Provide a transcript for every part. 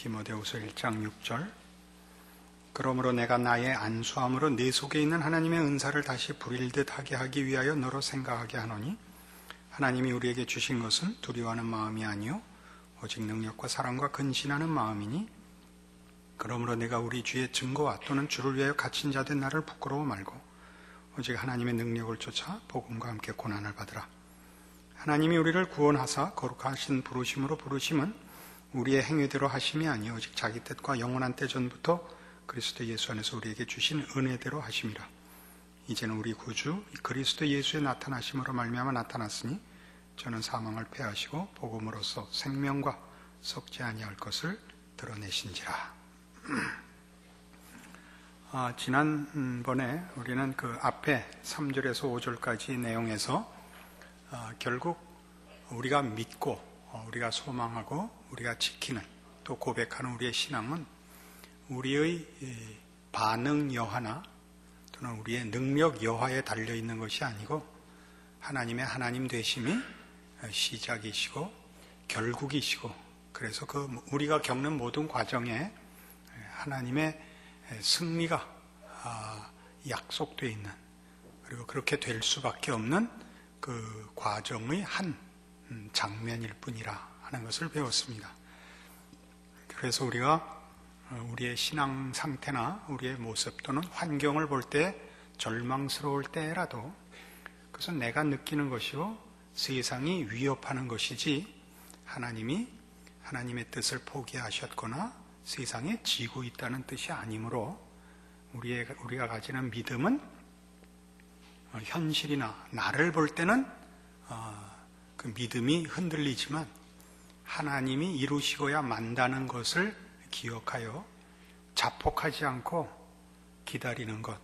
디모데후서 1장 6절. 그러므로 내가 나의 안수함으로 네 속에 있는 하나님의 은사를 다시 부릴 듯 하게 하기 위하여 너로 생각하게 하노니 하나님이 우리에게 주신 것은 두려워하는 마음이 아니요 오직 능력과 사랑과 근신하는 마음이니 그러므로 내가 우리 주의 증거와 또는 주를 위하여 갇힌 자 된 나를 부끄러워 말고 오직 하나님의 능력을 쫓아 복음과 함께 고난을 받으라. 하나님이 우리를 구원하사 거룩하신 부르심으로 부르심은 우리의 행위대로 하심이 아니요 오직 자기 뜻과 영원한 때 전부터 그리스도 예수 안에서 우리에게 주신 은혜대로 하심이라. 이제는 우리 구주 그리스도 예수의 나타나심으로 말미암아 나타났으니 저는 사망을 패하시고 복음으로써 생명과 썩지 아니할 것을 드러내신지라. 지난번에 우리는 그 앞에 3절에서 5절까지 내용에서 결국 우리가 믿고 우리가 소망하고 우리가 지키는 또 고백하는 우리의 신앙은 우리의 반응 여하나 또는 우리의 능력 여하에 달려있는 것이 아니고 하나님의 하나님 되심이 시작이시고 결국이시고 그래서 그 우리가 겪는 모든 과정에 하나님의 승리가 약속되어 있는 그리고 그렇게 될 수밖에 없는 그 과정의 한 장면일 뿐이라 하는 것을 배웠습니다. 그래서 우리가 우리의 신앙 상태나 우리의 모습 또는 환경을 볼 때 절망스러울 때라도 그것은 내가 느끼는 것이고 세상이 위협하는 것이지 하나님이 하나님의 뜻을 포기하셨거나 세상에 지고 있다는 뜻이 아니므로 우리가 가지는 믿음은 현실이나 나를 볼 때는 그 믿음이 흔들리지만 하나님이 이루시고야 만다는 것을 기억하여 자폭하지 않고 기다리는 것,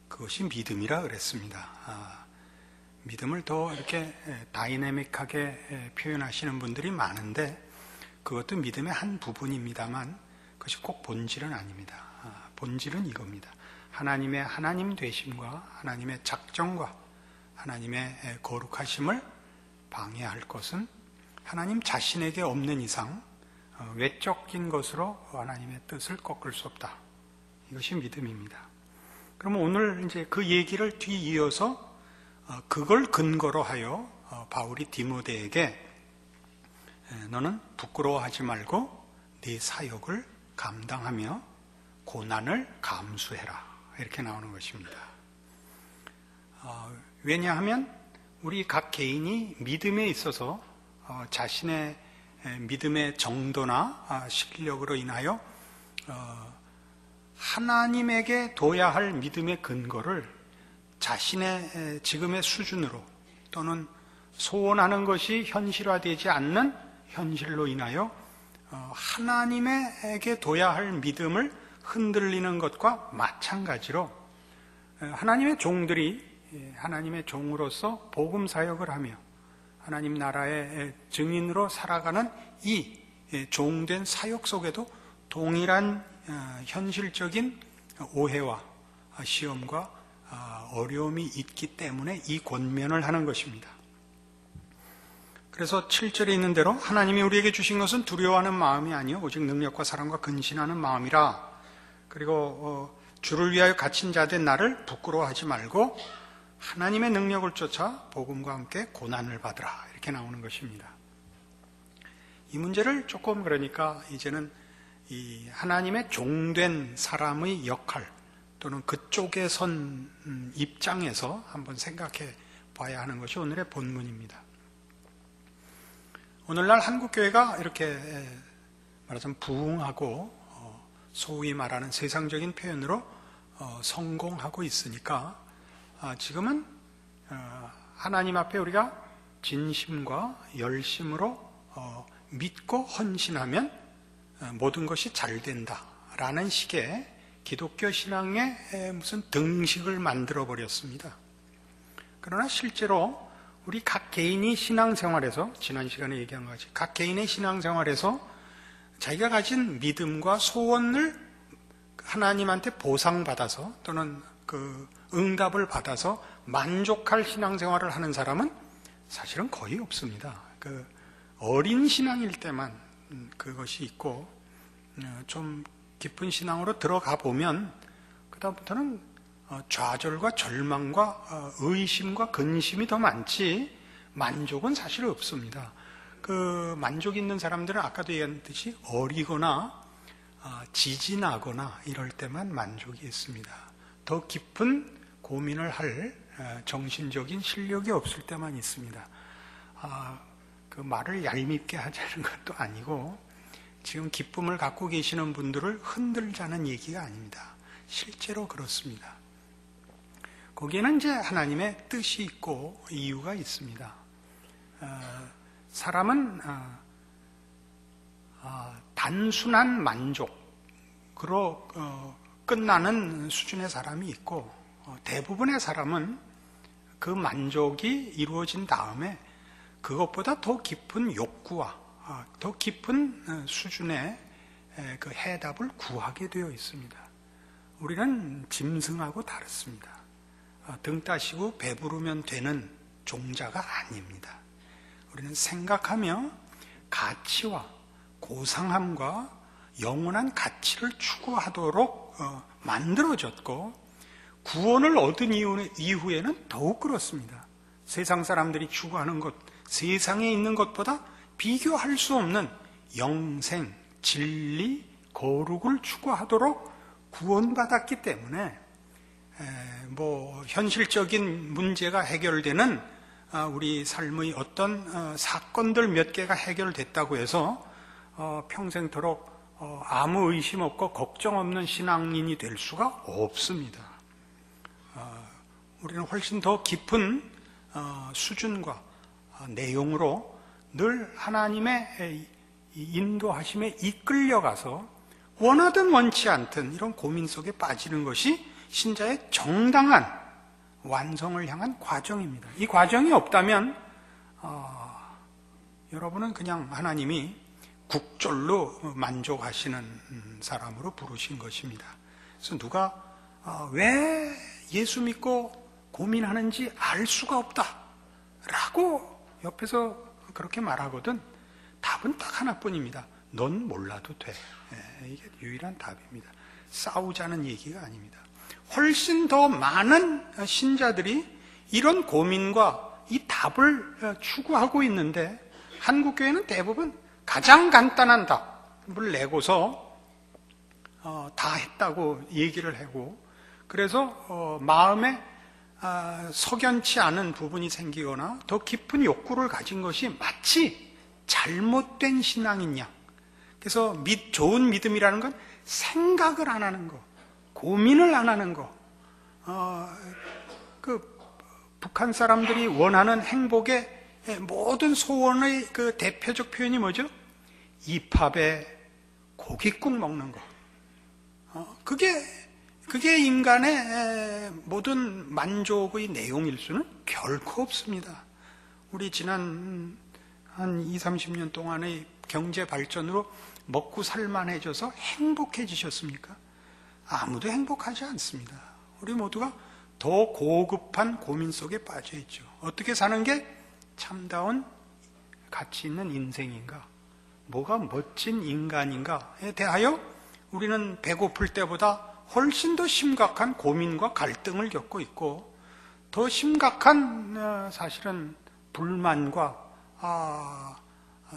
그것이 믿음이라 그랬습니다. 믿음을 더 이렇게 다이내믹하게 표현하시는 분들이 많은데 그것도 믿음의 한 부분입니다만 그것이 꼭 본질은 아닙니다. 본질은 이겁니다. 하나님의 하나님 되심과 하나님의 작정과 하나님의 거룩하심을 방해할 것은 하나님 자신에게 없는 이상 외적인 것으로 하나님의 뜻을 꺾을 수 없다. 이것이 믿음입니다. 그러면 오늘 이제 그 얘기를 뒤이어서 그걸 근거로 하여 바울이 디모데에게 너는 부끄러워하지 말고 네 사역을 감당하며 고난을 감수해라. 이렇게 나오는 것입니다. 왜냐하면 우리 각 개인이 믿음에 있어서 자신의 믿음의 정도나 실력으로 인하여 하나님에게 둬야 할 믿음의 근거를 자신의 지금의 수준으로 또는 소원하는 것이 현실화되지 않는 현실로 인하여 하나님에게 둬야 할 믿음을 흔들리는 것과 마찬가지로 하나님의 종들이 하나님의 종으로서 복음 사역을 하며 하나님 나라의 증인으로 살아가는 이 종된 사역 속에도 동일한 현실적인 오해와 시험과 어려움이 있기 때문에 이 권면을 하는 것입니다. 그래서 7절에 있는 대로 하나님이 우리에게 주신 것은 두려워하는 마음이 아니요 오직 능력과 사랑과 근신하는 마음이라. 그리고 주를 위하여 갇힌 자 된 나를 부끄러워하지 말고 하나님의 능력을 쫓아 복음과 함께 고난을 받으라. 이렇게 나오는 것입니다. 이 문제를 조금 그러니까 이제는 이 하나님의 종된 사람의 역할 또는 그쪽에 선 입장에서 한번 생각해 봐야 하는 것이 오늘의 본문입니다. 오늘날 한국교회가 이렇게 말하자면 부흥하고 소위 말하는 세상적인 표현으로 성공하고 있으니까 지금은 하나님 앞에 우리가 진심과 열심으로 믿고 헌신하면 모든 것이 잘 된다라는 식의 기독교 신앙의 무슨 등식을 만들어 버렸습니다. 그러나 실제로 우리 각 개인이 신앙생활에서 지난 시간에 얘기한 것 같이 각 개인의 신앙생활에서 자기가 가진 믿음과 소원을 하나님한테 보상받아서 또는 그 응답을 받아서 만족할 신앙생활을 하는 사람은 사실은 거의 없습니다. 그 어린 신앙일 때만 그것이 있고 좀 깊은 신앙으로 들어가 보면 그다음부터는 좌절과 절망과 의심과 근심이 더 많지 만족은 사실 없습니다. 그 만족 있는 사람들은 아까도 얘기했듯이 어리거나 지진하거나 이럴 때만 만족이 있습니다. 더 깊은 고민을 할 정신적인 실력이 없을 때만 있습니다. 그 말을 얄밉게 하자는 것도 아니고 지금 기쁨을 갖고 계시는 분들을 흔들자는 얘기가 아닙니다. 실제로 그렇습니다. 거기에는 이제 하나님의 뜻이 있고 이유가 있습니다. 사람은 단순한 만족으로 끝나는 수준의 사람이 있고 대부분의 사람은 그 만족이 이루어진 다음에 그것보다 더 깊은 욕구와 더 깊은 수준의 그 해답을 구하게 되어 있습니다. 우리는 짐승하고 다릅니다. 등 따시고 배부르면 되는 종자가 아닙니다. 우리는 생각하며 가치와 고상함과 영원한 가치를 추구하도록 만들어졌고 구원을 얻은 이후에는 더욱 그렇습니다. 세상 사람들이 추구하는 것, 세상에 있는 것보다 비교할 수 없는 영생, 진리, 거룩을 추구하도록 구원받았기 때문에 현실적인 문제가 해결되는 우리 삶의 어떤 사건들 몇 개가 해결됐다고 해서 평생토록 아무 의심 없고 걱정 없는 신앙인이 될 수가 없습니다. 우리는 훨씬 더 깊은 수준과 내용으로 늘 하나님의 인도하심에 이끌려가서 원하든 원치 않든 이런 고민 속에 빠지는 것이 신자의 정당한 완성을 향한 과정입니다. 이 과정이 없다면 여러분은 그냥 하나님이 국절로 만족하시는 사람으로 부르신 것입니다. 그래서 누가 왜 예수 믿고 고민하는지 알 수가 없다 라고 옆에서 그렇게 말하거든 답은 딱 하나뿐입니다. 넌 몰라도 돼. 이게 유일한 답입니다. 싸우자는 얘기가 아닙니다. 훨씬 더 많은 신자들이 이런 고민과 이 답을 추구하고 있는데 한국교회는 대부분 가장 간단한 답을 내고서 다 했다고 얘기를 하고 그래서 마음에 석연치 않은 부분이 생기거나 더 깊은 욕구를 가진 것이 마치 잘못된 신앙인 양. 그래서 좋은 믿음이라는 건 생각을 안 하는 거, 고민을 안 하는 거. 북한 사람들이 원하는 행복의 모든 소원의 그 대표적 표현이 뭐죠? 입합에 고깃국 먹는 거. 그게 인간의 모든 만족의 내용일 수는 결코 없습니다. 우리 지난 한 20, 30년 동안의 경제 발전으로 먹고 살만해져서 행복해지셨습니까? 아무도 행복하지 않습니다. 우리 모두가 더 고급한 고민 속에 빠져 있죠. 어떻게 사는 게 참다운 가치 있는 인생인가? 뭐가 멋진 인간인가에 대하여 우리는 배고플 때보다 훨씬 더 심각한 고민과 갈등을 겪고 있고 더 심각한 사실은 불만과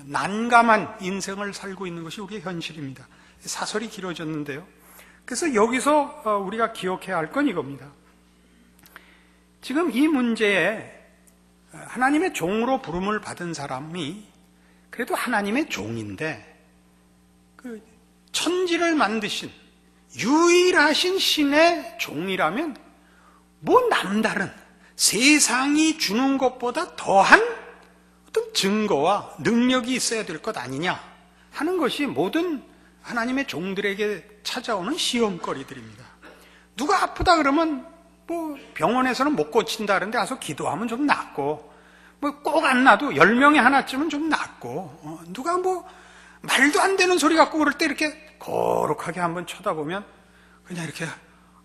난감한 인생을 살고 있는 것이 우리의 현실입니다. 사설이 길어졌는데요. 그래서 여기서 우리가 기억해야 할 건 이겁니다. 지금 이 문제에 하나님의 종으로 부름을 받은 사람이 그래도 하나님의 종인데 그 천지를 만드신 유일하신 신의 종이라면 뭐 남다른 세상이 주는 것보다 더한 어떤 증거와 능력이 있어야 될 것 아니냐 하는 것이 모든 하나님의 종들에게 찾아오는 시험거리들입니다. 누가 아프다 그러면 뭐 병원에서는 못 고친다 그러는데 가서 기도하면 좀 낫고 뭐 꼭 안 나도 10명에 하나쯤은 좀 낫고 누가 뭐 말도 안 되는 소리 갖고 그럴 때 이렇게 거룩하게 한번 쳐다보면 그냥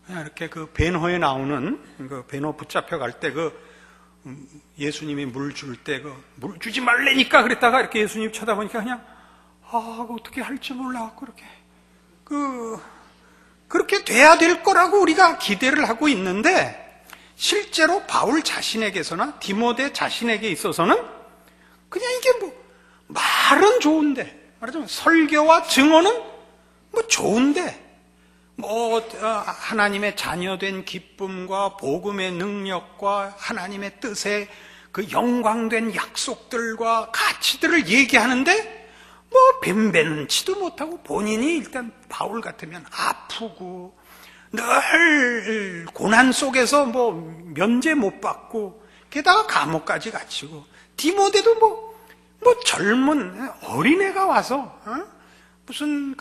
이렇게 그 배너에 나오는 그 배너 붙잡혀 갈 때 그 예수님이 물 줄 때 그 물 주지 말래니까 그랬다가 이렇게 예수님 쳐다보니까 그냥 어떻게 할지 몰라갖고 이렇게 그렇게 돼야 될 거라고 우리가 기대를 하고 있는데, 실제로 바울 자신에게서나 디모데 자신에게 있어서는 그냥 이게 말은 좋은데, 말하자면 설교와 증언은 좋은데, 하나님의 자녀된 기쁨과 복음의 능력과 하나님의 뜻의 그 영광된 약속들과 가치들을 얘기하는데 뱀배는치도 못하고, 본인이 일단 바울 같으면 아프고 늘 고난 속에서 면제 못 받고, 게다가 감옥까지 갇히고, 디모데도 젊은 어린애가 와서 무슨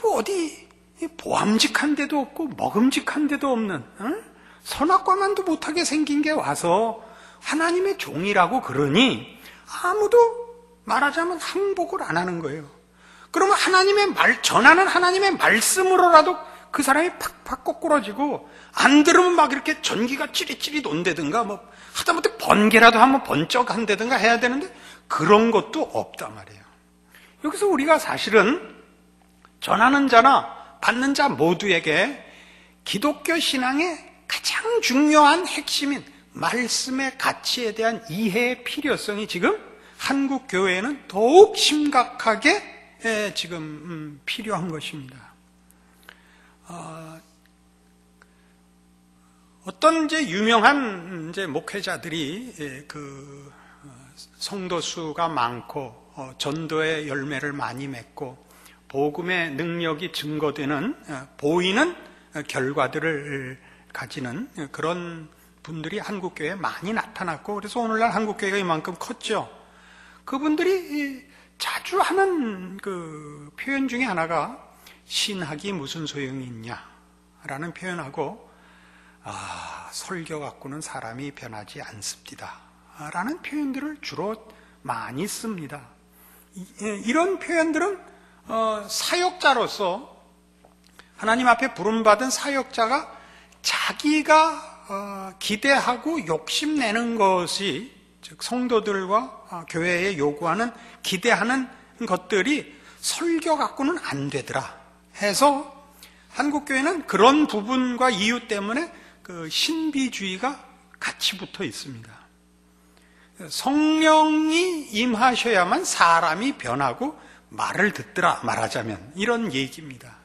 어디 보암직한 데도 없고 먹음직한 데도 없는 선악과만도 못하게 생긴 게 와서 하나님의 종이라고 그러니 아무도 말하자면 항복을 안 하는 거예요. 그러면 전하는 하나님의 말씀으로라도 그 사람이 팍팍 꼬꾸러지고, 안 들으면 막 이렇게 전기가 찌릿찌릿 온다든가, 하다못해 번개라도 한번 번쩍 한다든가 해야 되는데, 그런 것도 없단 말이에요. 여기서 우리가 사실은 전하는 자나 받는 자 모두에게 기독교 신앙의 가장 중요한 핵심인 말씀의 가치에 대한 이해의 필요성이 지금 한국 교회에는 더욱 심각하게 지금 필요한 것입니다. 어떤 유명한 목회자들이 성도 수가 많고 전도의 열매를 많이 맺고 복음의 능력이 증거되는 보이는 결과들을 가지는 그런 분들이 한국교회에 많이 나타났고, 그래서 오늘날 한국교회가 이만큼 컸죠. 그분들이 자주 하는 표현 중에 하나가 신학이 무슨 소용이 있냐라는 표현하고, 설교 갖고는 사람이 변하지 않습니다 라는 표현들을 주로 많이 씁니다. 이런 표현들은 사역자로서 하나님 앞에 부름받은 사역자가 자기가 기대하고 욕심내는 것이, 즉 성도들과 교회에 요구하는 기대하는 것들이 설교 갖고는 안 되더라 해서 한국교회는 그런 부분과 이유 때문에 신비주의가 같이 붙어 있습니다. 성령이 임하셔야만 사람이 변하고 말을 듣더라, 말하자면 이런 얘기입니다.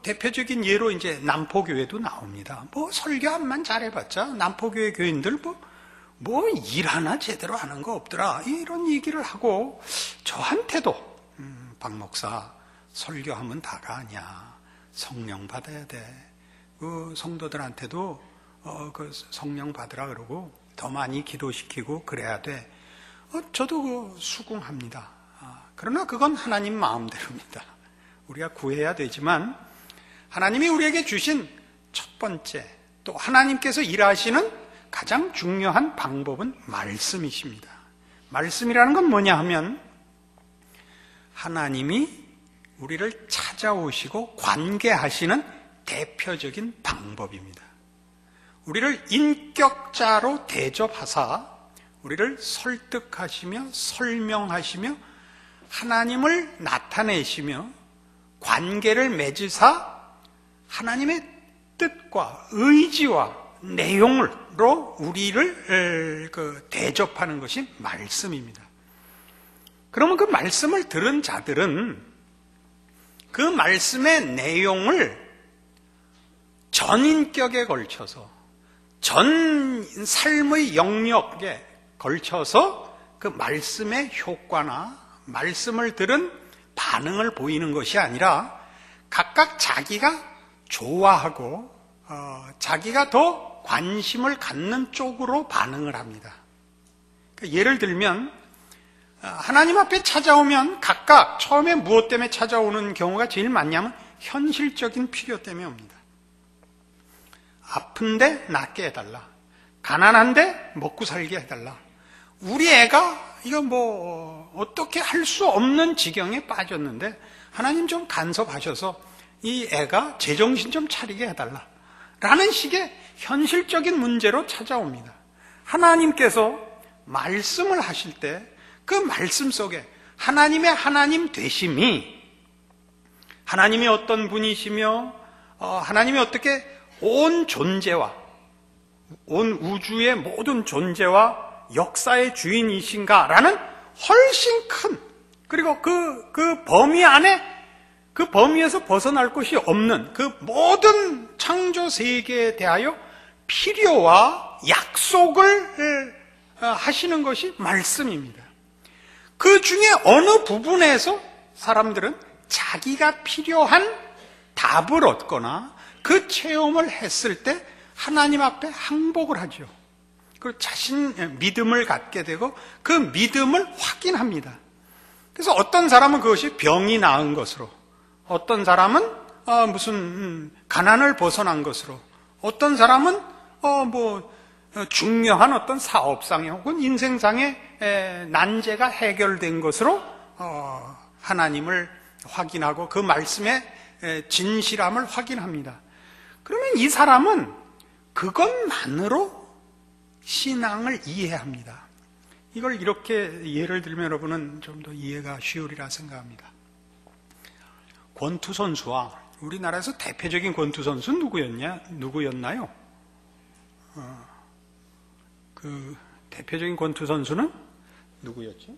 대표적인 예로 이제 남포교회도 나옵니다. 설교만 잘해봤자 남포교회 교인들 일 하나 제대로 하는 거 없더라, 이런 얘기를 하고, 저한테도 박 목사 설교하면 다가 아니야, 성령 받아야 돼, 성도들한테도 성령 받으라 그러고 더 많이 기도시키고 그래야 돼. 저도 수긍합니다. 그러나 그건 하나님 마음대로입니다. 우리가 구해야 되지만, 하나님이 우리에게 주신 첫 번째, 또 하나님께서 일하시는 가장 중요한 방법은 말씀이십니다. 말씀이라는 건 뭐냐 하면, 하나님이 우리를 찾아오시고 관계하시는 대표적인 방법입니다. 우리를 인격자로 대접하사 우리를 설득하시며 설명하시며 하나님을 나타내시며 관계를 맺으사 하나님의 뜻과 의지와 내용으로 우리를 대접하는 것이 말씀입니다. 그러면 그 말씀을 들은 자들은 그 말씀의 내용을 전인격에 걸쳐서, 전 삶의 영역에 걸쳐서 그 말씀의 효과나 말씀을 들은 반응을 보이는 것이 아니라 각각 자기가 좋아하고 자기가 더 관심을 갖는 쪽으로 반응을 합니다. 그러니까 예를 들면 하나님 앞에 찾아오면 각각 처음에 무엇 때문에 찾아오는 경우가 제일 많냐면 현실적인 필요 때문에 옵니다. 아픈데 낫게 해달라, 가난한데 먹고 살게 해달라, 우리 애가 이거 어떻게 할 수 없는 지경에 빠졌는데 하나님 좀 간섭하셔서 이 애가 제정신 좀 차리게 해달라 라는 식의 현실적인 문제로 찾아옵니다. 하나님께서 말씀을 하실 때 그 말씀 속에 하나님의 하나님 되심이 하나님이 어떤 분이시며 하나님이 어떻게 온 존재와 온 우주의 모든 존재와 역사의 주인이신가라는 훨씬 큰, 그리고 그 범위 안에, 그 범위에서 벗어날 것이 없는 그 모든 창조 세계에 대하여 필요와 약속을 하시는 것이 말씀입니다. 그 중에 어느 부분에서 사람들은 자기가 필요한 답을 얻거나 그 체험을 했을 때 하나님 앞에 항복을 하죠. 그리고 자신 믿음을 갖게 되고 그 믿음을 확인합니다. 그래서 어떤 사람은 그것이 병이 나은 것으로, 어떤 사람은 무슨 가난을 벗어난 것으로, 어떤 사람은 중요한 어떤 사업상의 혹은 인생상의 난제가 해결된 것으로 하나님을 확인하고 그 말씀의 진실함을 확인합니다. 그러면 이 사람은 그것만으로 신앙을 이해합니다. 이걸 이렇게 예를 들면 여러분은 좀 더 이해가 쉬우리라 생각합니다. 권투 선수와 우리나라에서 대표적인 권투 선수 누구였나요? 그 대표적인 권투 선수는 누구였죠?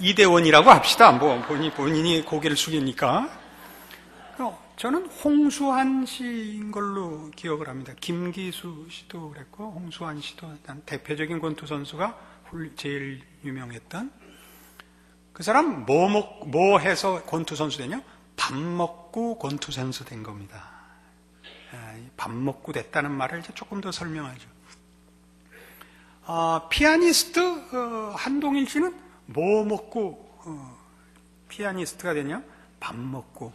이대원이라고 합시다. 본인이 고개를 숙이니까. 저는 홍수환 씨인 걸로 기억을 합니다. 김기수 씨도 그랬고, 홍수환 씨도 대표적인 권투 선수가 제일 유명했던. 그 사람 뭐 해서 권투 선수 되냐? 밥 먹고 권투 선수 된 겁니다. 밥 먹고 됐다는 말을 이제 조금 더 설명하죠. 피아니스트 한동일 씨는 뭐 먹고 피아니스트가 되냐? 밥 먹고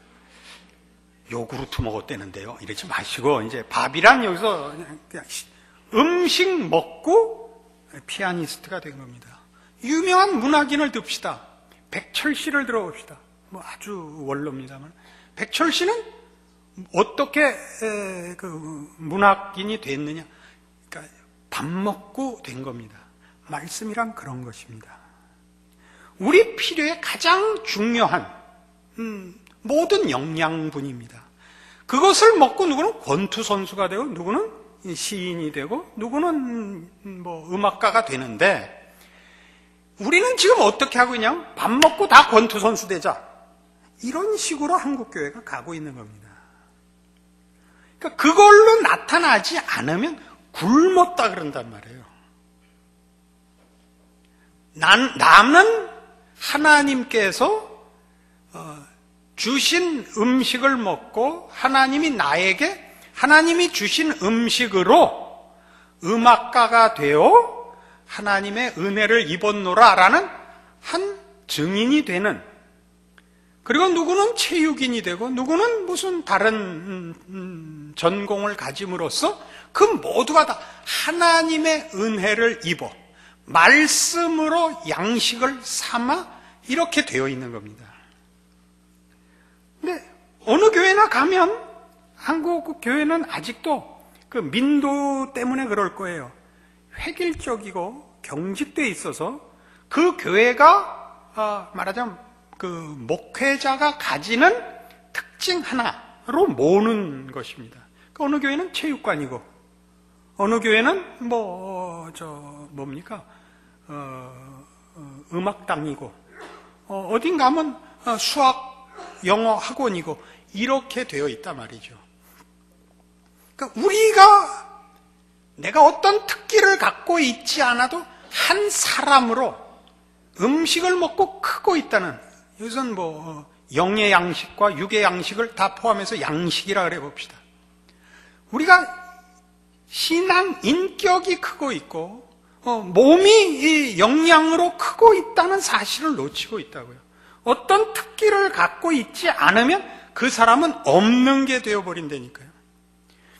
요구르트 먹었다는데요. 이러지 마시고 이제 밥이란 여기서 그냥 음식 먹고 피아니스트가 된 겁니다. 유명한 문학인을 듭시다. 백철 씨를 들어봅시다. 아주 원로입니다만 백철 씨는 어떻게 그 문학인이 됐느냐? 그러니까 밥 먹고 된 겁니다. 말씀이란 그런 것입니다. 우리 필요에 가장 중요한 모든 영양분입니다. 그것을 먹고 누구는 권투 선수가 되고 누구는 시인이 되고 누구는 음악가가 되는데 우리는 지금 어떻게 하고 있냐? 밥 먹고 다 권투 선수 되자. 이런 식으로 한국교회가 가고 있는 겁니다. 그러니까 그걸로 나타나지 않으면 굶었다 그런단 말이에요. 나는 하나님께서 주신 음식을 먹고 하나님이 주신 음식으로 음악가가 되어 하나님의 은혜를 입었노라라는 한 증인이 되는, 그리고 누구는 체육인이 되고 누구는 무슨 다른 전공을 가짐으로써 그 모두가 다 하나님의 은혜를 입어 말씀으로 양식을 삼아 이렇게 되어 있는 겁니다. 근데 어느 교회나 가면 한국 교회는 아직도 그 민도 때문에 그럴 거예요. 획일적이고 경직되어 있어서 그 교회가 말하자면 그 목회자가 가지는 특징 하나로 모으는 것입니다. 그 어느 교회는 체육관이고 어느 교회는 음악당이고 어딘 가면 수학, 영어 학원이고 이렇게 되어 있단 말이죠. 그러니까 내가 어떤 특기를 갖고 있지 않아도 한 사람으로 음식을 먹고 크고 있다는, 여기서는 영의 양식과 육의 양식을 다 포함해서 양식이라 그래 봅시다. 우리가 신앙 인격이 크고 있고 몸이 영양으로 크고 있다는 사실을 놓치고 있다고요. 어떤 특기를 갖고 있지 않으면 그 사람은 없는 게 되어버린다니까요.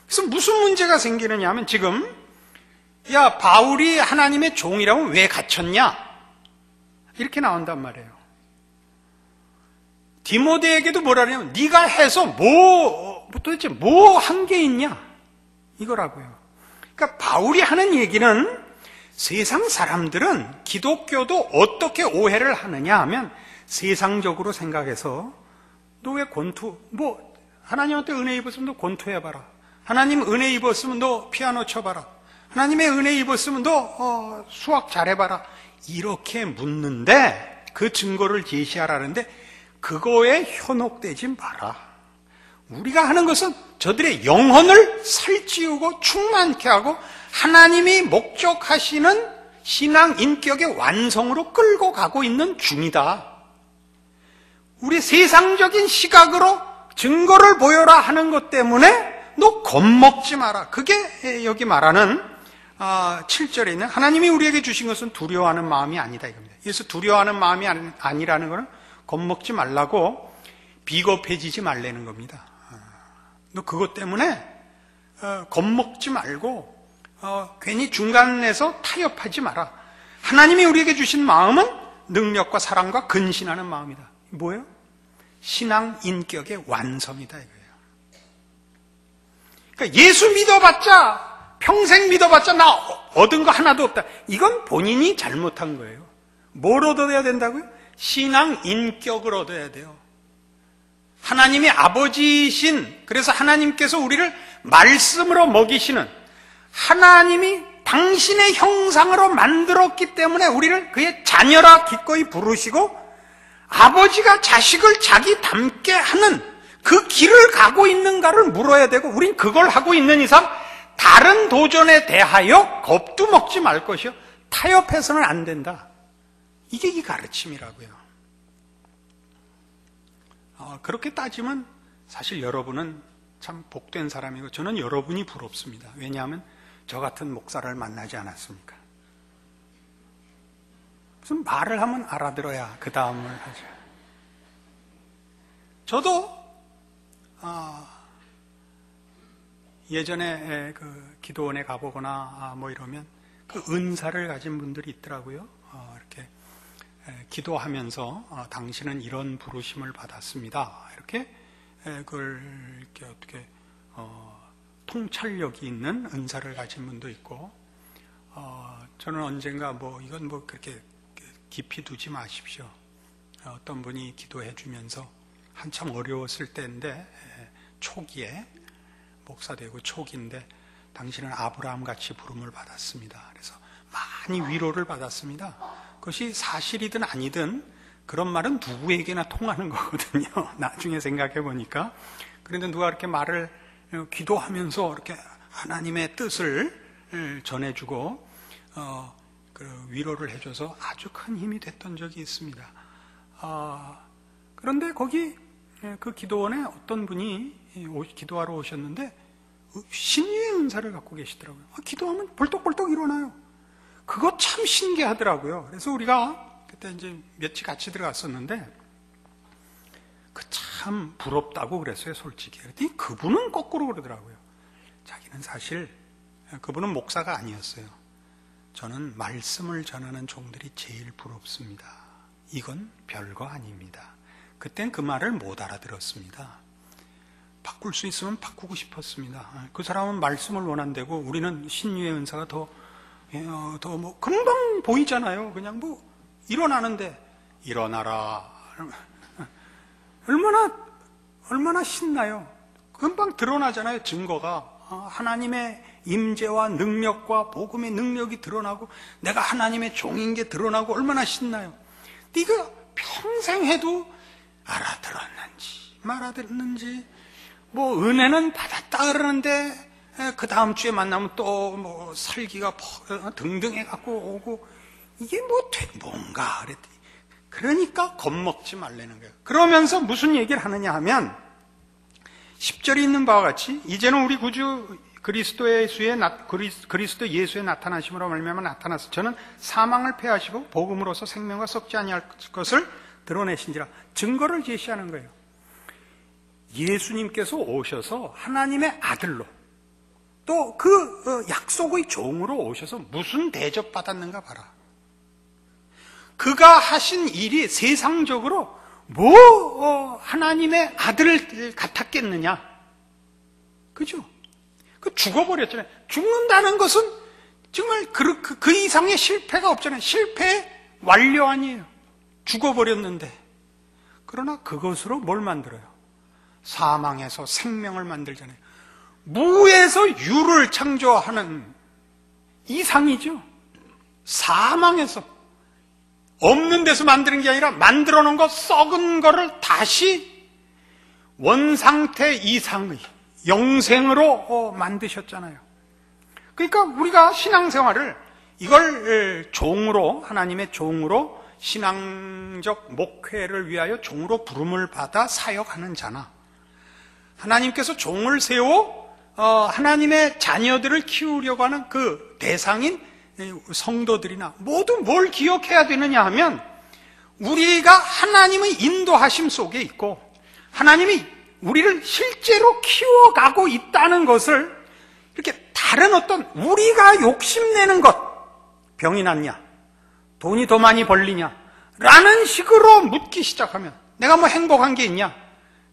그래서 무슨 문제가 생기느냐 하면 지금 바울이 하나님의 종이라면 왜 갇혔냐? 이렇게 나온단 말이에요. 디모데에게도 뭐라 그러냐면 네가 해서 도대체 뭐 한 게 있냐? 이거라고요. 그러니까 바울이 하는 얘기는 세상 사람들은 기독교도 어떻게 오해를 하느냐 하면 세상적으로 생각해서 너 왜 권투, 하나님한테 은혜 입었으면 너 권투해봐라. 하나님 은혜 입었으면 너 피아노 쳐봐라. 하나님의 은혜 입었으면 너 수학 잘해봐라. 이렇게 묻는데 그 증거를 제시하라는데 그거에 현혹되지 마라. 우리가 하는 것은 저들의 영혼을 살찌우고 충만케 하고 하나님이 목적하시는 신앙 인격의 완성으로 끌고 가고 있는 중이다. 우리 세상적인 시각으로 증거를 보여라 하는 것 때문에 너 겁먹지 마라. 그게 여기 말하는 7절에 있는 하나님이 우리에게 주신 것은 두려워하는 마음이 아니다 이겁니다. 그래서 두려워하는 마음이 아니라는 것은 겁먹지 말라고 비겁해지지 말라는 겁니다. 너 그것 때문에 겁먹지 말고 괜히 중간에서 타협하지 마라. 하나님이 우리에게 주신 마음은 능력과 사랑과 근신하는 마음이다. 뭐예요? 신앙 인격의 완성이다 이거예요. 그러니까 예수 믿어봤자 평생 믿어봤자 나 얻은 거 하나도 없다. 이건 본인이 잘못한 거예요. 뭘 얻어야 된다고요? 신앙 인격을 얻어야 돼요. 하나님이 아버지이신, 그래서 하나님께서 우리를 말씀으로 먹이시는, 하나님이 당신의 형상으로 만들었기 때문에 우리를 그의 자녀라 기꺼이 부르시고 아버지가 자식을 자기 닮게 하는 그 길을 가고 있는가를 물어야 되고, 우린 그걸 하고 있는 이상 다른 도전에 대하여 겁도 먹지 말 것이요 타협해서는 안 된다. 이게 이 가르침이라고요. 그렇게 따지면 사실 여러분은 참 복된 사람이고 저는 여러분이 부럽습니다. 왜냐하면 저 같은 목사를 만나지 않았습니까? 무슨 말을 하면 알아들어야 그 다음을 하죠. 저도 예전에 그 기도원에 가보거나 이러면 그 은사를 가진 분들이 있더라고요. 이렇게 기도하면서 당신은 이런 부르심을 받았습니다. 이렇게 그걸 이렇게 어떻게 통찰력이 있는 은사를 가진 분도 있고, 저는 언젠가 이건 그렇게 깊이 두지 마십시오. 어떤 분이 기도해 주면서 한참 어려웠을 때인데 초기에 목사 되고 초기인데 당신은 아브라함 같이 부름을 받았습니다. 그래서 많이 위로를 받았습니다. 그것이 사실이든 아니든 그런 말은 누구에게나 통하는 거거든요. 나중에 생각해 보니까. 그런데 누가 이렇게 말을 기도하면서 이렇게 하나님의 뜻을 전해주고 그 위로를 해줘서 아주 큰 힘이 됐던 적이 있습니다. 그런데 거기 그 기도원에 어떤 분이 기도하러 오셨는데 신유의 은사를 갖고 계시더라고요. 기도하면 벌떡벌떡 일어나요. 그거 참 신기하더라고요. 그래서 우리가 그때 이제 며칠 같이 들어갔었는데 그 참 부럽다고 그랬어요, 솔직히. 그랬더니 그분은 거꾸로 그러더라고요. 자기는 사실 그분은 목사가 아니었어요. 저는 말씀을 전하는 종들이 제일 부럽습니다. 이건 별거 아닙니다. 그땐 그 말을 못 알아들었습니다. 바꿀 수 있으면 바꾸고 싶었습니다. 그 사람은 말씀을 원한다고 우리는 신유의 은사가 더 금방 보이잖아요. 그냥 일어나는데 일어나라. 얼마나 신나요. 금방 드러나잖아요. 증거가 하나님의 임재와 능력과 복음의 능력이 드러나고 내가 하나님의 종인 게 드러나고 얼마나 신나요. 네가 평생 해도 알아들었는지 말아들었는지 은혜는 받았다 그러는데 그 다음 주에 만나면 또 살기가 등등 해갖고 오고 이게 뭔가 그랬더니 그러니까 겁먹지 말라는 거예요. 그러면서 무슨 얘기를 하느냐 하면 10절에 있는 바와 같이 이제는 우리 구주 그리스도 예수의 나타나심으로 말미암아 나타나서 저는 사망을 패하시고 복음으로서 생명과 썩지 아니할 것을 드러내신지라 증거를 제시하는 거예요. 예수님께서 오셔서 하나님의 아들로 또 그 약속의 종으로 오셔서 무슨 대접받았는가 봐라. 그가 하신 일이 세상적으로 하나님의 아들 같았겠느냐. 그죠? 죽어버렸잖아요. 죽는다는 것은 정말 그 이상의 실패가 없잖아요. 실패의 완료 아니에요. 죽어버렸는데. 그러나 그것으로 뭘 만들어요? 사망에서 생명을 만들잖아요. 무에서 유를 창조하는 이상이죠. 사망에서 없는 데서 만드는 게 아니라 만들어 놓은 것, 썩은 거를 다시 원상태 이상의 영생으로 만드셨잖아요. 그러니까 우리가 신앙생활을 이걸 종으로, 하나님의 종으로 신앙적 목회를 위하여 종으로 부름을 받아 사역하는 자나, 하나님께서 종을 세워 하나님의 자녀들을 키우려고 하는 그 대상인 성도들이나 모두 뭘 기억해야 되느냐 하면, 우리가 하나님의 인도하심 속에 있고 하나님이 우리를 실제로 키워가고 있다는 것을, 이렇게 다른 어떤 우리가 욕심내는 것, 병이 낫냐, 돈이 더 많이 벌리냐 라는 식으로 묻기 시작하면, 내가 뭐 행복한 게 있냐,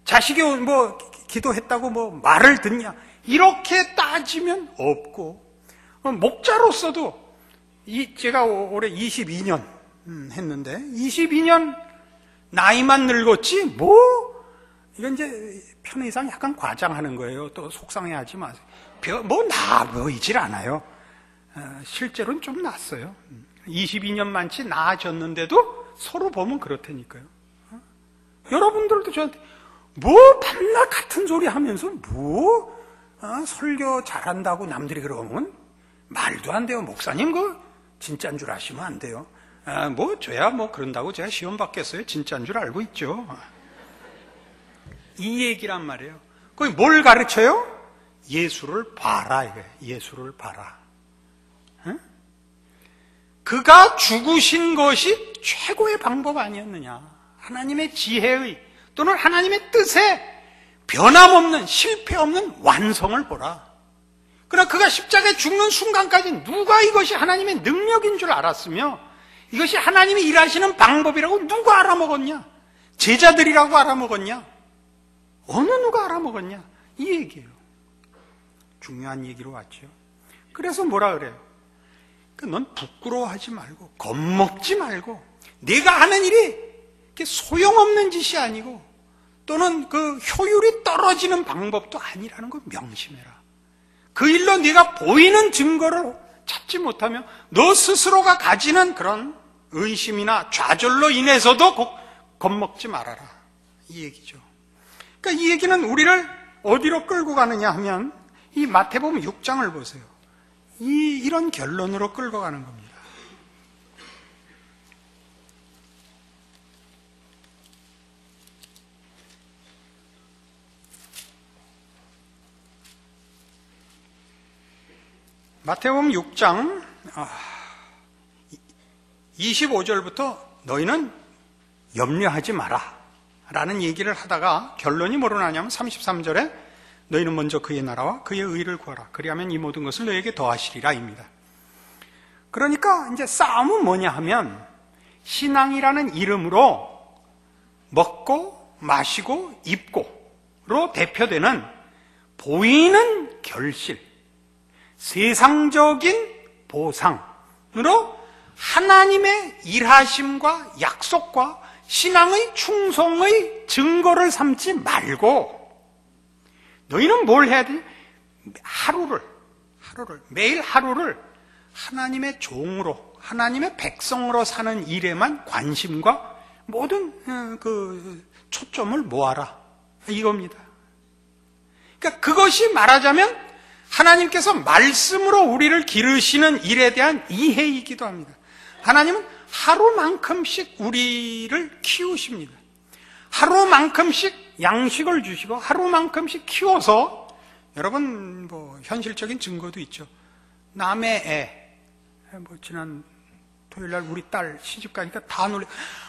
자식이 뭐 기도했다고 뭐 말을 듣냐, 이렇게 따지면 없고, 목자로서도 제가 올해 22년 했는데 22년 나이만 늙었지 뭐, 이건 이제 편의상 약간 과장하는 거예요. 또 속상해하지 마세요. 뭐 나 보이질 않아요. 실제로는 좀 낫어요. 22년 만치 나아졌는데도 서로 보면 그렇다니까요. 여러분들도 저한테 뭐 밤낮 같은 소리 하면서 뭐 설교 잘한다고 남들이 그러면 말도 안 돼요. 목사님 그 진짜인 줄 아시면 안 돼요. 뭐 저야 뭐 그런다고 제가 시험 받겠어요. 진짜인 줄 알고 있죠. 이 얘기란 말이에요. 거기 뭘 가르쳐요? 예수를 봐라 이거예요. 예수를 봐라. 응? 그가 죽으신 것이 최고의 방법 아니었느냐. 하나님의 지혜의 또는 하나님의 뜻에 변함없는, 실패 없는 완성을 보라. 그러나 그가 십자가에 죽는 순간까지 누가 이것이 하나님의 능력인 줄 알았으며 이것이 하나님이 일하시는 방법이라고 누가 알아먹었냐? 제자들이라고 알아먹었냐? 어느 누가 알아먹었냐? 이 얘기예요. 중요한 얘기로 왔죠. 그래서 뭐라 그래요? 넌 부끄러워하지 말고 겁먹지 말고, 네가 하는 일이 소용없는 짓이 아니고 또는 그 효율이 떨어지는 방법도 아니라는 걸 명심해라. 그 일로 네가 보이는 증거를 찾지 못하면 너 스스로가 가지는 그런 의심이나 좌절로 인해서도 겁먹지 말아라. 이 얘기죠. 그러니까 이 얘기는 우리를 어디로 끌고 가느냐 하면 이 마태복음 6장을 보세요. 이런 결론으로 끌고 가는 겁니다. 마태복음 6장 25절부터 너희는 염려하지 마라 라는 얘기를 하다가 결론이 뭐로 나냐면 33절에 너희는 먼저 그의 나라와 그의 의를 구하라. 그리하면 이 모든 것을 너희에게 더하시리라 입니다. 그러니까 이제 싸움은 뭐냐 하면 신앙이라는 이름으로 먹고 마시고 입고로 대표되는 보이는 결실, 세상적인 보상으로 하나님의 일하심과 약속과 신앙의 충성의 증거를 삼지 말고 너희는 뭘 해야 돼? 매일 하루를 하나님의 종으로, 하나님의 백성으로 사는 일에만 관심과 모든 그 초점을 모아라. 이겁니다. 그러니까 그것이 말하자면 하나님께서 말씀으로 우리를 기르시는 일에 대한 이해이기도 합니다. 하나님은 하루만큼씩 우리를 키우십니다. 하루만큼씩 양식을 주시고 하루만큼씩 키워서, 여러분 뭐 현실적인 증거도 있죠. 남의 애, 뭐 지난 토요일날 우리 딸 시집 가니까 다 놀래.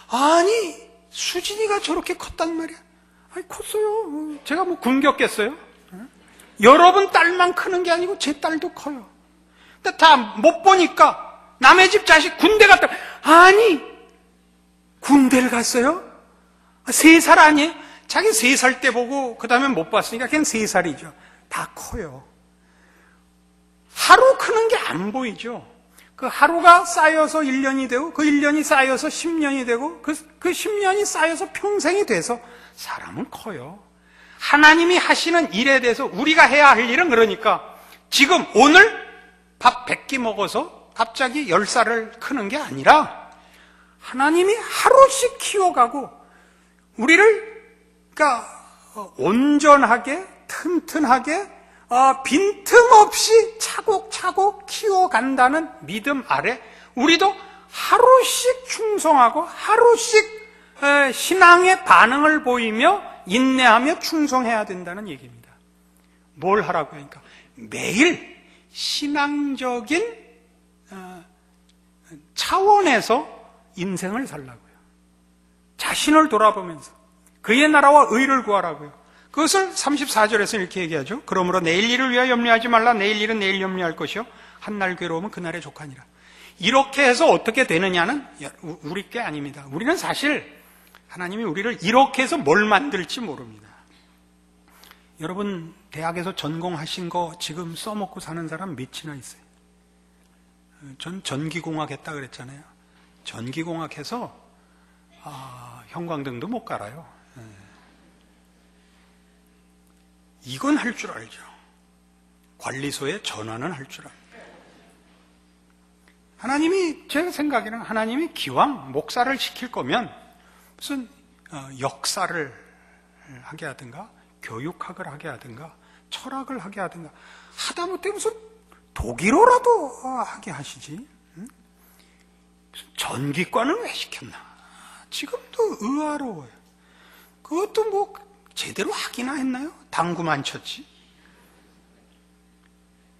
아니 수진이가 저렇게 컸단 말이야. 아니 컸어요. 제가 뭐 굶겼겠어요? 여러분 딸만 크는 게 아니고 제 딸도 커요. 근데 다 못 보니까 남의 집 자식 군대 갔다. 아니 군대를 갔어요? 3살 아니에요? 자기 3살 때 보고 그 다음에 못 봤으니까 그냥 3살이죠. 다 커요. 하루 크는 게 안 보이죠. 그 하루가 쌓여서 1년이 되고 그 1년이 쌓여서 10년이 되고 그 10년이 쌓여서 평생이 돼서 사람은 커요. 하나님이 하시는 일에 대해서 우리가 해야 할 일은, 그러니까 지금 오늘 밥 100끼 먹어서 갑자기 10살을 크는 게 아니라 하나님이 하루씩 키워가고 우리를 그러니까 온전하게 튼튼하게 빈틈없이 차곡차곡 키워간다는 믿음 아래 우리도 하루씩 충성하고 하루씩 신앙의 반응을 보이며 인내하며 충성해야 된다는 얘기입니다. 뭘 하라고요? 그러니까 매일 신앙적인 차원에서 인생을 살라고요. 자신을 돌아보면서 그의 나라와 의를 구하라고요. 그것을 34절에서 이렇게 얘기하죠. 그러므로 내일 일을 위하여 염려하지 말라. 내일 일은 내일 염려할 것이요 한날 괴로움은 그날에 족하니라. 이렇게 해서 어떻게 되느냐는 우리 게 아닙니다. 우리는 사실 하나님이 우리를 이렇게 해서 뭘 만들지 모릅니다. 여러분 대학에서 전공하신 거 지금 써먹고 사는 사람 몇이나 있어요? 전 전기공학 했다 그랬잖아요. 전기공학 해서 형광등도 못 갈아요. 이건 할 줄 알죠. 관리소에 전화는 할 줄 압니다. 하나님이, 제 생각에는 하나님이 기왕 목사를 시킬 거면 무슨 역사를 하게 하든가 교육학을 하게 하든가 철학을 하게 하든가 하다못해 무슨 독일어라도 하게 하시지. 전기과는 왜 시켰나? 지금도 의아로워요. 그것도 뭐 제대로 하기나 했나요? 당구만 쳤지.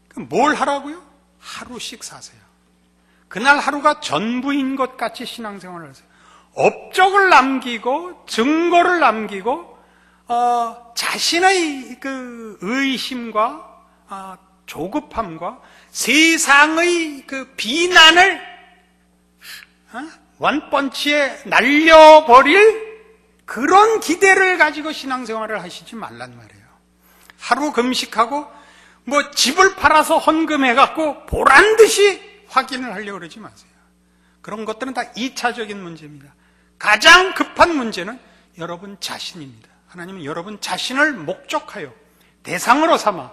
그럼 뭘 하라고요? 하루씩 사세요. 그날 하루가 전부인 것 같이 신앙생활을 하세요. 업적을 남기고 증거를 남기고 자신의 그 의심과 조급함과 세상의 그 비난을 원펀치에 날려버릴 그런 기대를 가지고 신앙생활을 하시지 말란 말이에요. 하루 금식하고 뭐 집을 팔아서 헌금해갖고 보란듯이 확인을 하려고 그러지 마세요. 그런 것들은 다 2차적인 문제입니다. 가장 급한 문제는 여러분 자신입니다. 하나님은 여러분 자신을 목적하여 대상으로 삼아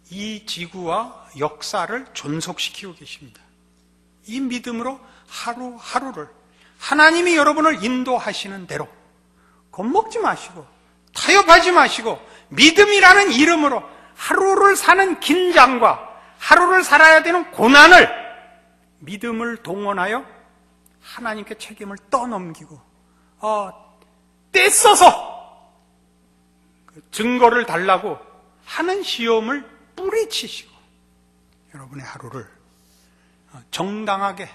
이 지구와 역사를 존속시키고 계십니다. 이 믿음으로 하루하루를 하나님이 여러분을 인도하시는 대로 겁먹지 마시고 타협하지 마시고 믿음이라는 이름으로 하루를 사는 긴장과 하루를 살아야 되는 고난을 믿음을 동원하여 하나님께 책임을 떠넘기고 떼써서 증거를 달라고 하는 시험을 뿌리치시고 여러분의 하루를 정당하게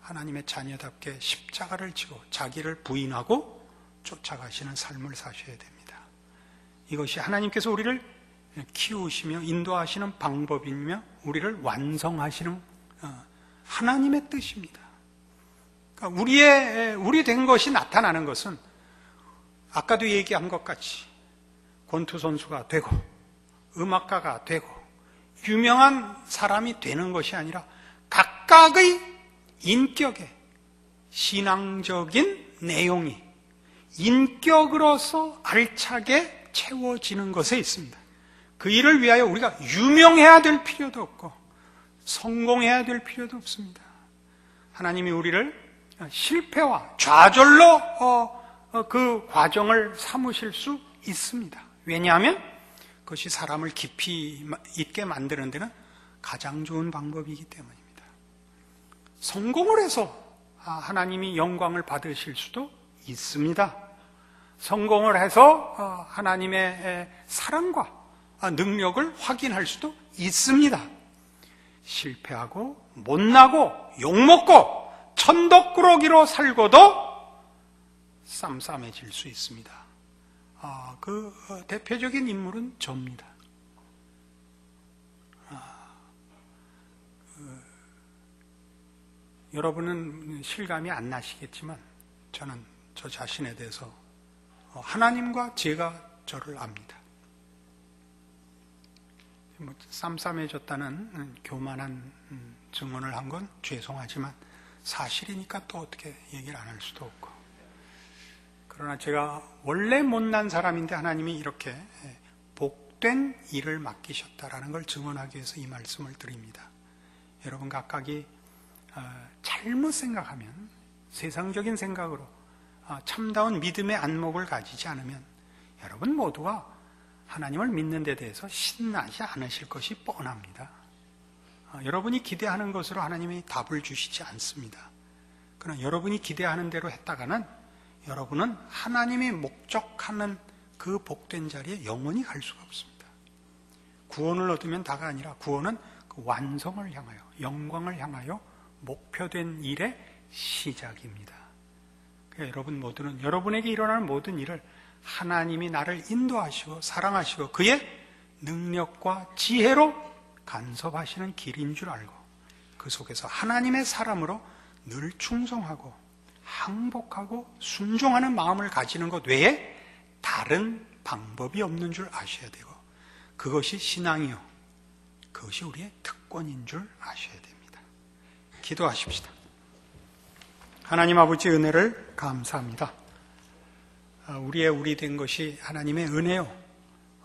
하나님의 자녀답게 십자가를 지고 자기를 부인하고 쫓아가시는 삶을 사셔야 됩니다. 이것이 하나님께서 우리를 키우시며 인도하시는 방법이며 우리를 완성하시는 하나님의 뜻입니다. 그러니까 우리 된 것이 나타나는 것은 아까도 얘기한 것 같이 권투 선수가 되고 음악가가 되고 유명한 사람이 되는 것이 아니라 각각의 인격에 신앙적인 내용이 인격으로서 알차게 채워지는 것에 있습니다. 그 일을 위하여 우리가 유명해야 될 필요도 없고 성공해야 될 필요도 없습니다. 하나님이 우리를 실패와 좌절로 그 과정을 삼으실 수 있습니다. 왜냐하면 그것이 사람을 깊이 있게 만드는 데는 가장 좋은 방법이기 때문입니다. 성공을 해서 하나님이 영광을 받으실 수도 있습니다. 성공을 해서 하나님의 사랑과 능력을 확인할 수도 있습니다. 실패하고 못나고 욕먹고 천덕꾸러기로 살고도 쌈쌈해질 수 있습니다. 그 대표적인 인물은 저입니다. 여러분은 실감이 안 나시겠지만 저는 저 자신에 대해서 하나님과 제가 저를 압니다. 쌈쌈해졌다는 교만한 증언을 한 건 죄송하지만 사실이니까 또 어떻게 얘기를 안 할 수도 없고 그러나 제가 원래 못난 사람인데 하나님이 이렇게 복된 일을 맡기셨다라는 걸 증언하기 위해서 이 말씀을 드립니다. 여러분 각각이 잘못 생각하면, 세상적인 생각으로 참다운 믿음의 안목을 가지지 않으면 여러분 모두가 하나님을 믿는 데 대해서 신나지 않으실 것이 뻔합니다. 여러분이 기대하는 것으로 하나님이 답을 주시지 않습니다. 그러나 여러분이 기대하는 대로 했다가는 여러분은 하나님이 목적하는 그 복된 자리에 영원히 갈 수가 없습니다. 구원을 얻으면 다가 아니라 구원은 그 완성을 향하여, 영광을 향하여 목표된 일의 시작입니다. 그러니까 여러분 모두는 여러분에게 일어나는 모든 일을 하나님이 나를 인도하시고 사랑하시고 그의 능력과 지혜로 간섭하시는 길인 줄 알고 그 속에서 하나님의 사람으로 늘 충성하고 항복하고 순종하는 마음을 가지는 것 외에 다른 방법이 없는 줄 아셔야 되고, 그것이 신앙이요, 그것이 우리의 특권인 줄 아셔야 됩니다. 기도하십시다. 하나님 아버지 은혜를 감사합니다. 우리의 우리 된 것이 하나님의 은혜요,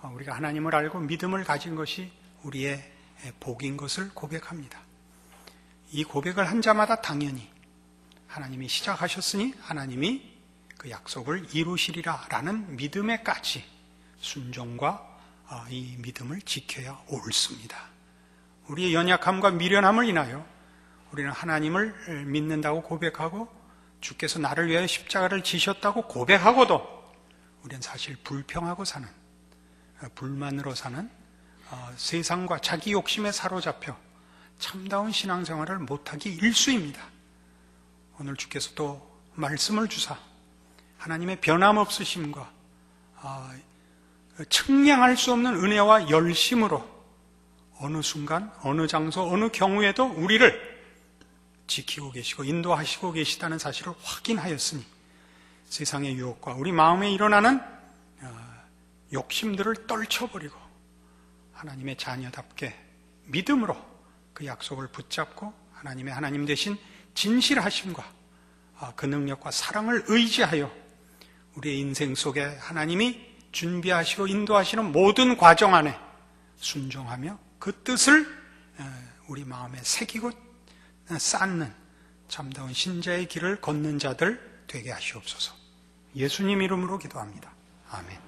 우리가 하나님을 알고 믿음을 가진 것이 우리의 복인 것을 고백합니다. 이 고백을 한 자마다 당연히 하나님이 시작하셨으니 하나님이 그 약속을 이루시리라 라는 믿음에까지 순종과 이 믿음을 지켜야 옳습니다. 우리의 연약함과 미련함을 인하여 우리는 하나님을 믿는다고 고백하고 주께서 나를 위하여 십자가를 지셨다고 고백하고도 우리는 사실 불평하고 사는, 불만으로 사는, 세상과 자기 욕심에 사로잡혀 참다운 신앙생활을 못하기 일쑤입니다. 오늘 주께서 또 말씀을 주사 하나님의 변함없으심과 측량할 수 없는 은혜와 열심으로 어느 순간, 어느 장소, 어느 경우에도 우리를 지키고 계시고 인도하시고 계시다는 사실을 확인하였으니 세상의 유혹과 우리 마음에 일어나는 욕심들을 떨쳐버리고 하나님의 자녀답게 믿음으로 그 약속을 붙잡고 하나님의 하나님 되신 진실하심과 그 능력과 사랑을 의지하여 우리의 인생 속에 하나님이 준비하시고 인도하시는 모든 과정 안에 순종하며 그 뜻을 우리 마음에 새기고 쌓는 참다운 신자의 길을 걷는 자들 되게 하시옵소서. 예수님 이름으로 기도합니다. 아멘.